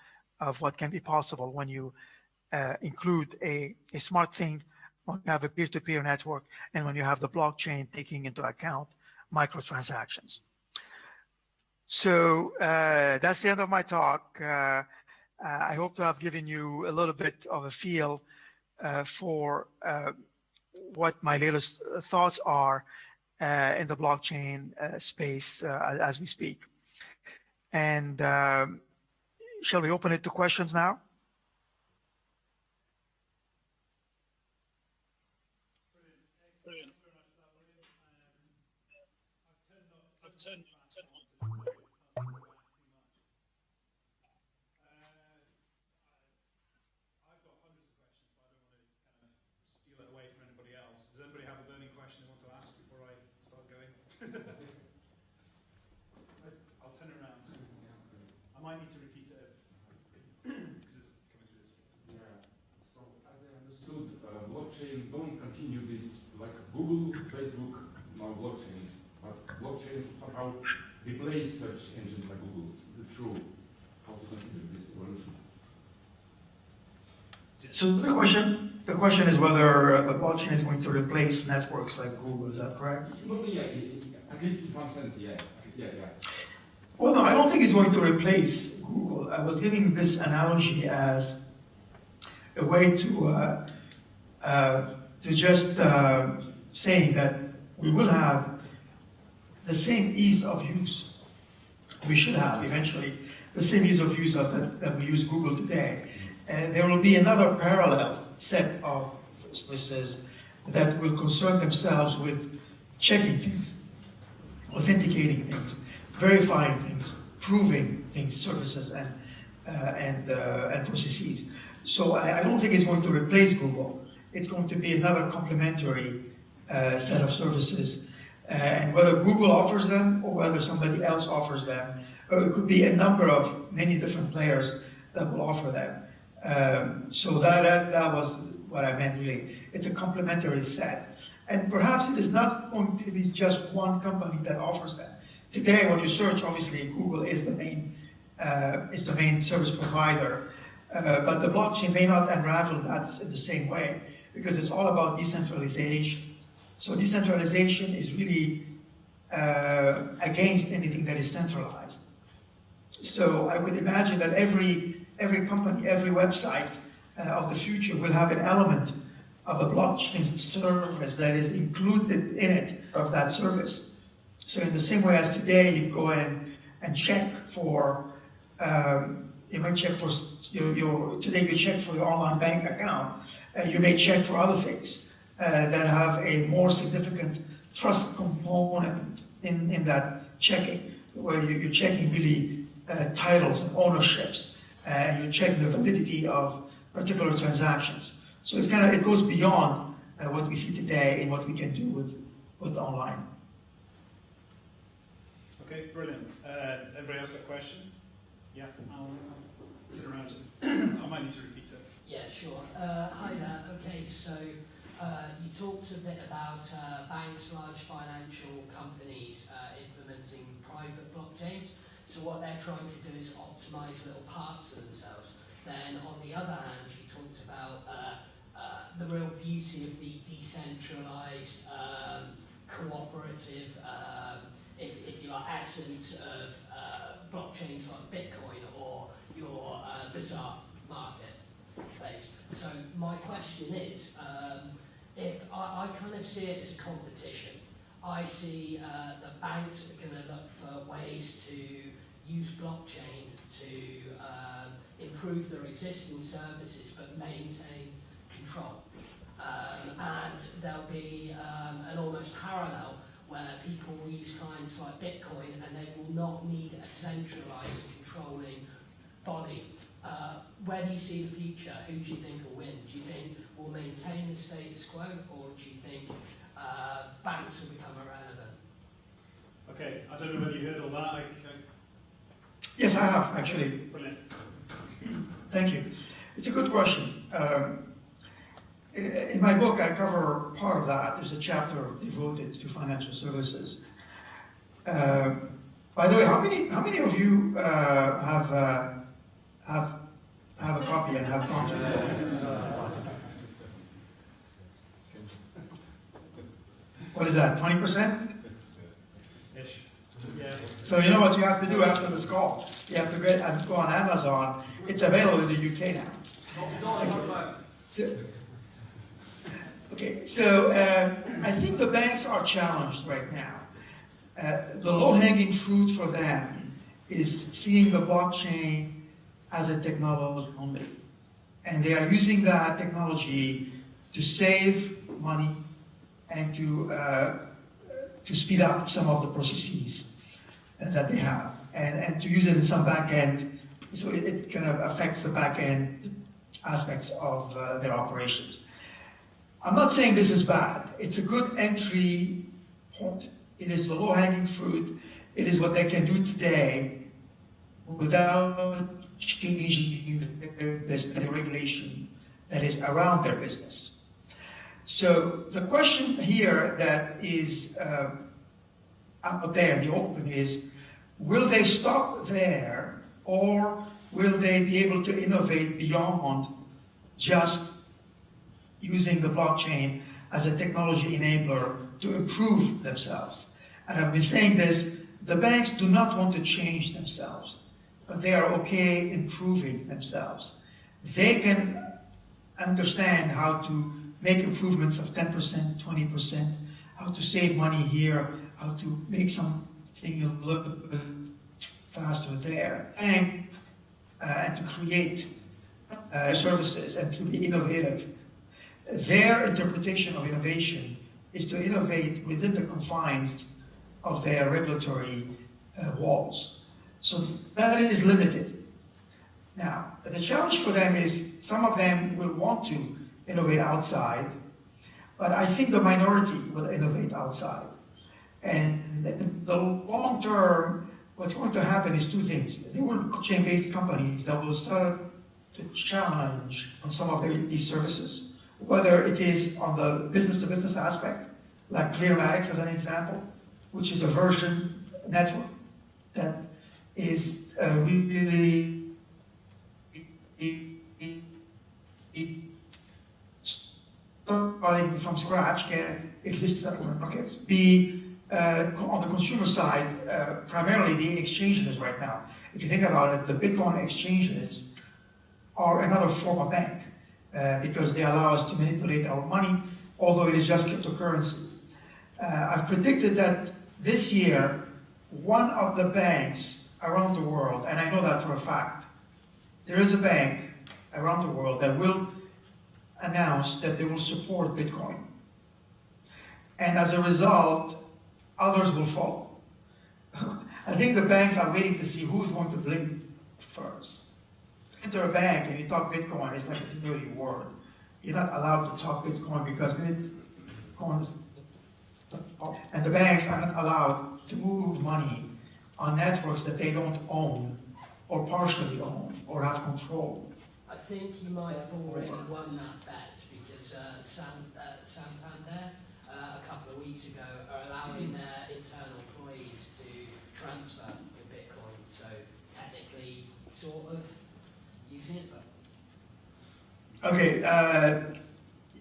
of what can be possible when you include a smart thing, when you have a peer-to-peer network, and when you have the blockchain taking into account microtransactions. So that's the end of my talk. I hope to have given you a little bit of a feel for what my latest thoughts are in the blockchain space as we speak. And shall we open it to questions now? Brilliant. I've turned on. I've got hundreds of questions, but I don't want to kind of steal it away from anybody else. Does anybody have a burning question they want to ask before I start going? I'll turn it around. I might need to repeat it because it's coming through this. Yeah. So as I understood, blockchain don't continue this like Google, Facebook, now blockchains. but blockchains somehow replace search engines like Google. Is it true? How to consider this evolution? So the question is whether the blockchain is going to replace networks like Google. Is that correct? Well, yeah, at least in some sense, yeah. Well, no, I don't think it's going to replace Google. I was giving this analogy as a way to just saying that we will have the same ease of use. We should have eventually the same ease of use that we use Google today. There will be another parallel set of services that will concern themselves with checking things, authenticating things, verifying things, proving things, services and processes. So I don't think it's going to replace Google. It's going to be another complementary set of services. And whether Google offers them or whether somebody else offers them, or it could be a number of many different players that will offer them. So that was what I meant really. It's a complementary set. And perhaps it is not going to be just one company that offers them. Today, when you search, obviously Google is the main service provider, but the blockchain may not unravel that in the same way because it's all about decentralization. So decentralization is really against anything that is centralized. So I would imagine that every company, every website of the future will have an element of a blockchain service that is included in it of that service. So in the same way as today, you go in and check for, you might check for today you check for your online bank account. You may check for other things that have a more significant trust component in that checking, where you're checking really titles and ownerships, and you're checking the validity of particular transactions. So it goes beyond what we see today and what we can do with online. Okay, brilliant. Anybody else got a question? Yeah, I'll sit around. I might need to repeat it. Yeah, sure. Hi there. Okay, so you talked a bit about banks, large financial companies implementing private blockchains. So what they're trying to do is optimize little parts of themselves. Then on the other hand, you talked about the real beauty of the decentralized, cooperative, if you like, essence of blockchains like Bitcoin or your bizarre marketplace. So my question is, if I kind of see it as a competition, I see the banks are going to look for ways to use blockchain to improve their existing services but maintain control. And there'll be an almost parallel where people will use clients like Bitcoin and they will not need a centralized controlling body. Where do you see the future? Who do you think will win? Do you think we'll maintain the status quo, or do you think banks will become irrelevant? Okay, I don't know whether you heard all that. Yes, I have, actually. Brilliant. Thank you. It's a good question. In my book, I cover part of that. There's a chapter devoted to financial services. By the way, how many of you have a copy and have gone through it? What is that, 20%? Ish. Yeah. So you know what you have to do after this call? You have to go on Amazon. It's available in the UK now. So I think the banks are challenged right now. The low-hanging fruit for them is seeing the blockchain as a technology only. And they are using that technology to save money and to speed up some of the processes that they have, and to use it in some back end, so it kind of affects the back end aspects of their operations. I'm not saying this is bad. It's a good entry point. It is the low-hanging fruit. It is what they can do today without changing the regulation that is around their business. So the question here that is out there in the open is, will they stop there, or will they be able to innovate beyond just using the blockchain as a technology enabler to improve themselves? And I've been saying this, the banks do not want to change themselves, but they are okay improving themselves. They can understand how to make improvements of 10%, 20%, how to save money here, how to make something a little bit faster there, and to create services and to be innovative. Their interpretation of innovation is to innovate within the confines of their regulatory walls. So that is limited. Now, the challenge for them is some of them will want to innovate outside, but I think the minority will innovate outside. And in the long term, what's going to happen is two things. There will be blockchain-based companies that will start to challenge on some of these services, whether it is on the business-to-business aspect, like Clearmatics as an example, which is a version network that is really starting from scratch, can exist in settlement markets. On the consumer side, primarily the exchanges right now. If you think about it, the Bitcoin exchanges are another form of bank because they allow us to manipulate our money, although it is just cryptocurrency. I've predicted that this year, one of the banks around the world, and I know that for a fact, there is a bank around the world that will announce that they will support Bitcoin. And as a result, others will follow. I think the banks are waiting to see who's going to blink first. Enter a bank and you talk Bitcoin, it's like a dirty word. You're not allowed to talk Bitcoin because Bitcoin is, and the banks are not allowed to move money on networks that they don't own or partially own or have control. I think you might have already won that bet because Santander a couple of weeks ago are allowing their internal employees to transfer in Bitcoin. So technically, sort of using it, but... Okay,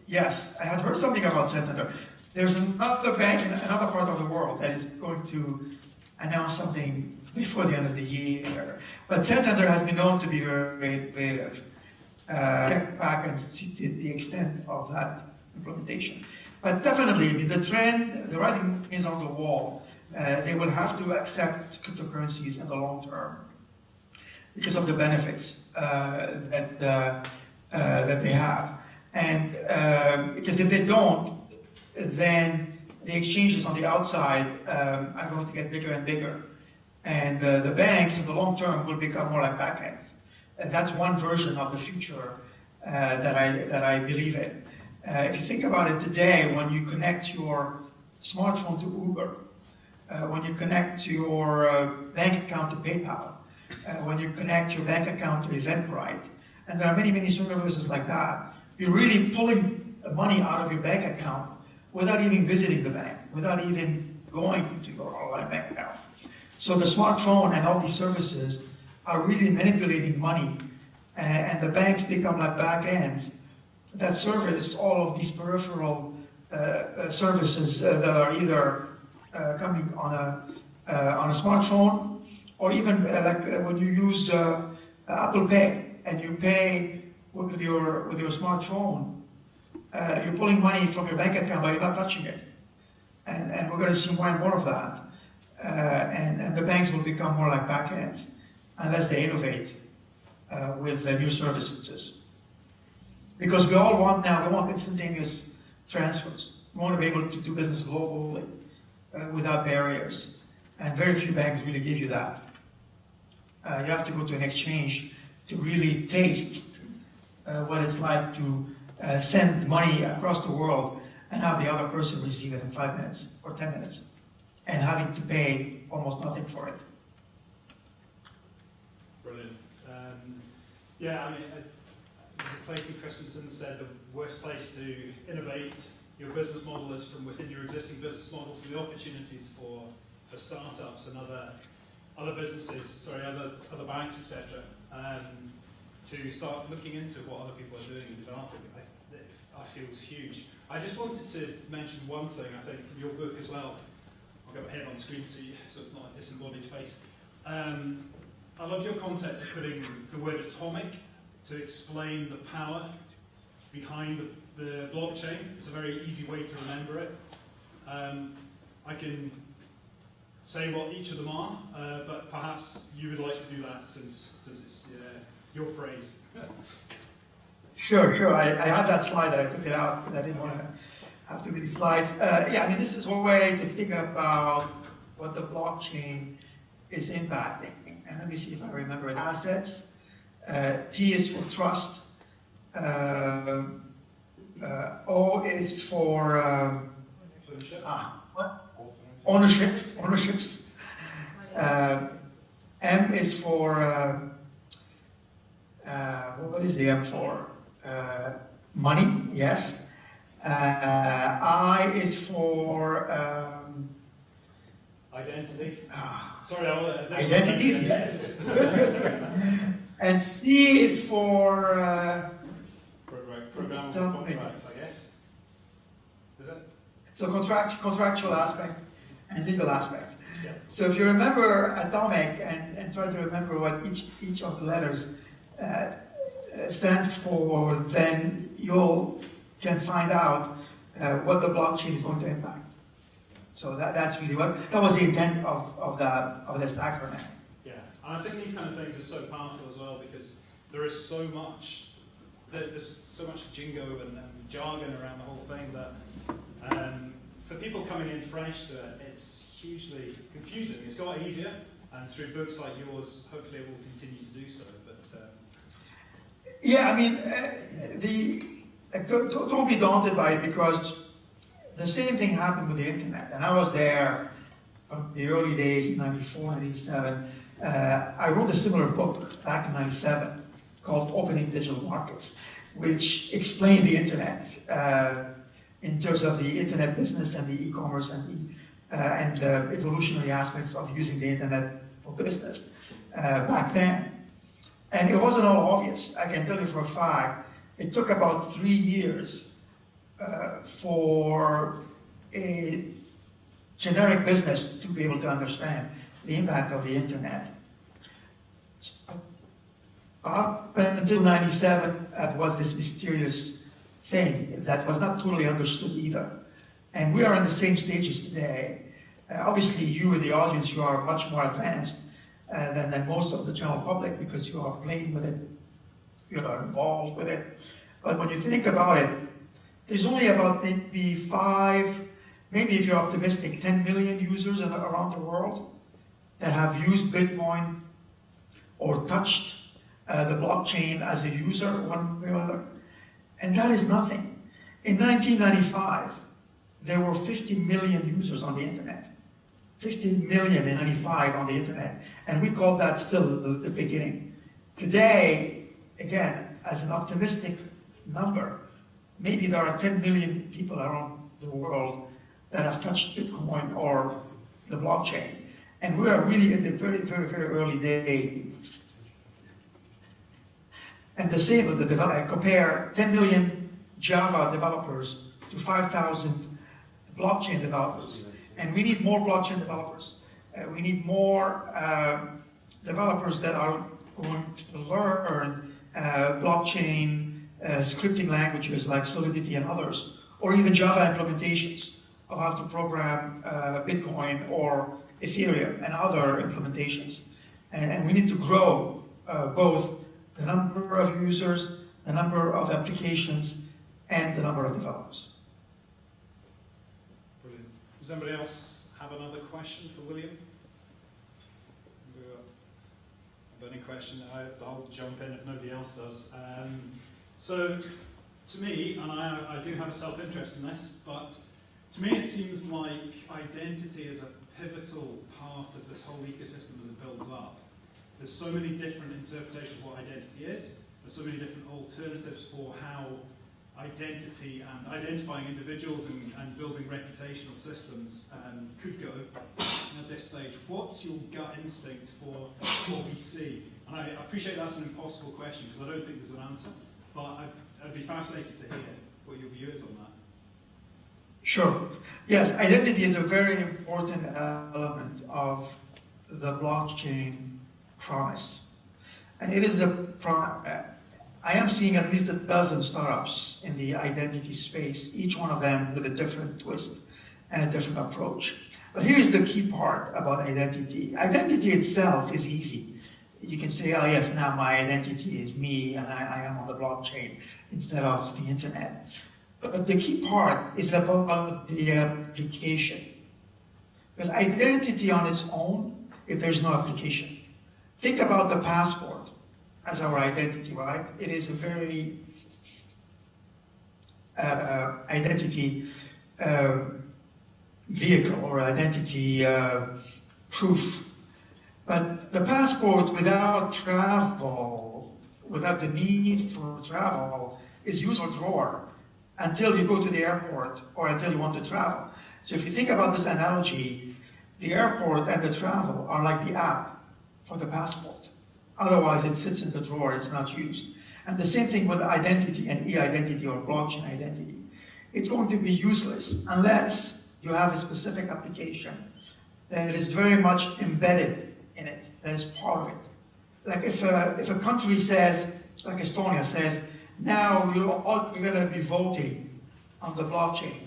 yes, I had heard something about Santander. There's another bank in another part of the world that is going to announce something before the end of the year. But Santander has been known to be very innovative. Check back and see the extent of that implementation. But definitely, the trend, the writing is on the wall. They will have to accept cryptocurrencies in the long term because of the benefits that they have. And because if they don't, then the exchanges on the outside are going to get bigger and bigger. And the banks in the long term will become more like backends. And that's one version of the future that I believe in. If you think about it today, when you connect your smartphone to Uber, when you connect your bank account to PayPal, when you connect your bank account to Eventbrite, and there are many, many services like that, you're really pulling money out of your bank account without even visiting the bank, without even going to your online bank account. So the smartphone and all these services are really manipulating money, and the banks become like back ends that service all of these peripheral services that are either coming on a smartphone, or even like when you use Apple Pay and you pay with your smartphone, you're pulling money from your bank account, but you're not touching it. And we're going to see more and more of that. And the banks will become more like back ends unless they innovate with new services. Because we all want now, we want instantaneous transfers. We want to be able to do business globally without barriers. And very few banks really give you that. You have to go to an exchange to really taste what it's like to send money across the world and have the other person receive it in 5 minutes or 10 minutes and having to pay almost nothing for it. Brilliant. Yeah, I mean, Clayton Christensen said the worst place to innovate your business model is from within your existing business model, so the opportunities for for startups and other businesses, sorry, other banks, etc., to start looking into what other people are doing and developing. I feel is huge. I just wanted to mention one thing, I think, from your book as well. I'll get my head on screen so it's not a disembodied face. I love your concept of putting the word atomic to explain the power behind the blockchain. It's a very easy way to remember it. I can say what each of them are, but perhaps you would like to do that since it's your phrase. Sure. I had that slide that I took it out because I didn't want to have too many slides. Yeah, I mean, this is one way to think about what the blockchain is impacting. And let me see if I remember it. Assets. T is for trust. O is for ownerships. M is for what is the M for? Money, yes. I is for identity. Sorry, identities, yes. And C is for programmable contracts, I guess. Is it? So contractual aspect and legal aspects. Yeah. So if you remember atomic and try to remember what each of the letters stand for, then you can find out what the blockchain is going to impact. So that's really that was the intent of this acronym. Yeah, and I think these kind of things are so powerful as well because there is so much, there's so much jingo and jargon around the whole thing that for people coming in fresh to it, it's hugely confusing. It's got easier, and through books like yours, hopefully it will continue to do so. But yeah, I mean, don't be daunted by it because the same thing happened with the internet, and I was there from the early days in '94, '97. I wrote a similar book back in '97 called Opening Digital Markets, which explained the internet in terms of the internet business and the e-commerce and the evolutionary aspects of using the internet for business back then. And it wasn't all obvious. I can tell you for a fact, it took about 3 years for a generic business to be able to understand the impact of the internet. Up until '97, it was this mysterious thing that was not totally understood either. And we are in the same stages today. Obviously, you in the audience, you are much more advanced than most of the general public because you are playing with it, you are involved with it. But when you think about it, there's only about maybe 5, maybe if you're optimistic, 10 million users around the world that have used Bitcoin or touched the blockchain as a user, one way or another. And that is nothing. In 1995, there were 50 million users on the internet. 50 million in 95 on the internet. And we call that still the beginning. Today, again, as an optimistic number, maybe there are 10 million people around the world that have touched Bitcoin or the blockchain. And we are really in the very, very, very early days. And the same with the developer. Compare 10 million Java developers to 5,000 blockchain developers. And we need more blockchain developers. We need more developers that are going to learn blockchain scripting languages like Solidity and others, or even Java implementations of how to program Bitcoin or Ethereum and other implementations. And we need to grow both the number of users, the number of applications, and the number of developers. Brilliant. Does anybody else have another question for William? A burning question. I'll jump in if nobody else does. So, to me, and I do have a self-interest in this, but to me it seems like identity is a pivotal part of this whole ecosystem as it builds up. There's so many different interpretations of what identity is. There's so many different alternatives for how identity and identifying individuals and building reputational systems could go. this stage, what's your gut instinct for what we see? And I appreciate that's an impossible question because I don't think there's an answer, but I'd be fascinated to hear what your view is on that. Sure. Yes, identity is a very important element of the blockchain promise. And it is I am seeing at least a dozen startups in the identity space, each one of them with a different twist and a different approach. But here's the key part about identity. Identity itself is easy. You can say, oh yes, now my identity is me and I am on the blockchain instead of the internet. But the key part is about the application. Because identity on its own, if there's no application. Think about the passport as our identity, right? It is a very identity vehicle or identity proof. But the passport without travel, without the need for travel, is use or drawer until you go to the airport or until you want to travel. So if you think about this analogy, the airport and the travel are like the app for the passport. Otherwise, it sits in the drawer, it's not used. And the same thing with identity and e-identity or blockchain identity. It's going to be useless unless you have a specific application that is very much embedded in it, that is part of it. Like if a country says, like Estonia says, now you're going to be voting on the blockchain,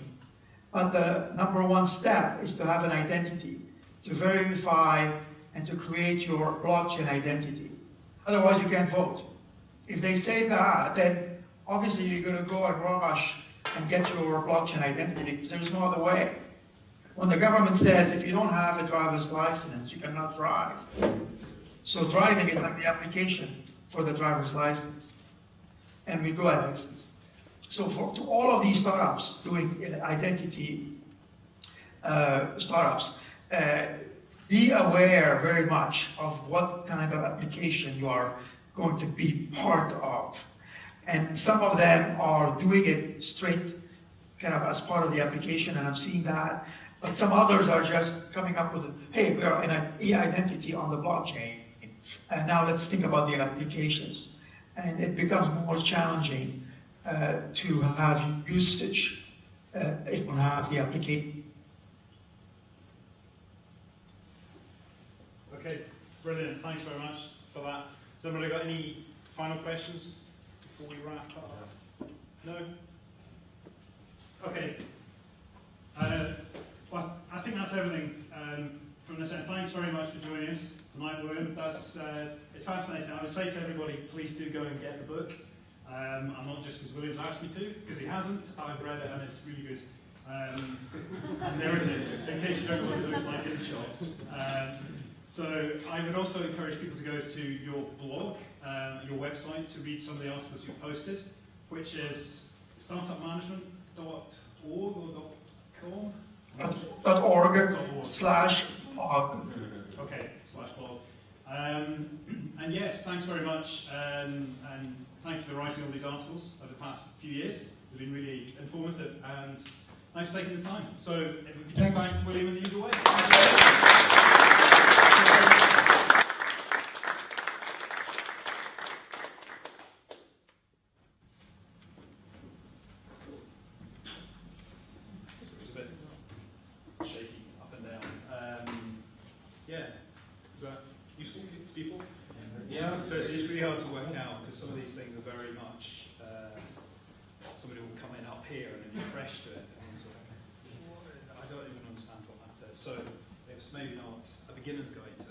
but the number one step is to have an identity, to verify and to create your blockchain identity. Otherwise, you can't vote. If they say that, then obviously you're going to go and rush and get your blockchain identity because there's no other way. When the government says if you don't have a driver's license, you cannot drive. So driving is like the application for the driver's license. And we go at license. So to all of these startups doing identity startups, be aware very much of what kind of application you are going to be part of. And some of them are doing it straight kind of as part of the application, and I'm seeing that. But some others are just coming up with, hey, we are in an e-identity on the blockchain, and now let's think about the applications. And it becomes more challenging to have usage if you don't have the application. Okay, brilliant. Thanks very much for that. Has anybody got any final questions before we wrap up? No? Okay. Well, I think that's everything from this end. Thanks very much for joining us tonight, William. It's fascinating. I would say to everybody, please do go and get the book. And not just because William's asked me to, because he hasn't. I've read it and it's really good. And there it is, in case you don't know what it looks like in the shops. So I would also encourage people to go to your blog, your website, to read some of the articles you've posted, which is startupmanagement.org or .com? .org/blog. Okay, /blog. And yes, thanks very much, and thank you for writing all these articles over the past few years. They've been really informative, and thanks for taking the time. So if we could just thank William in the usual way. So it's really hard to work out because some of these things are very much somebody will come in up here and then you're fresh to it. And so, I don't even understand what that is. So it's maybe not a beginner's guide to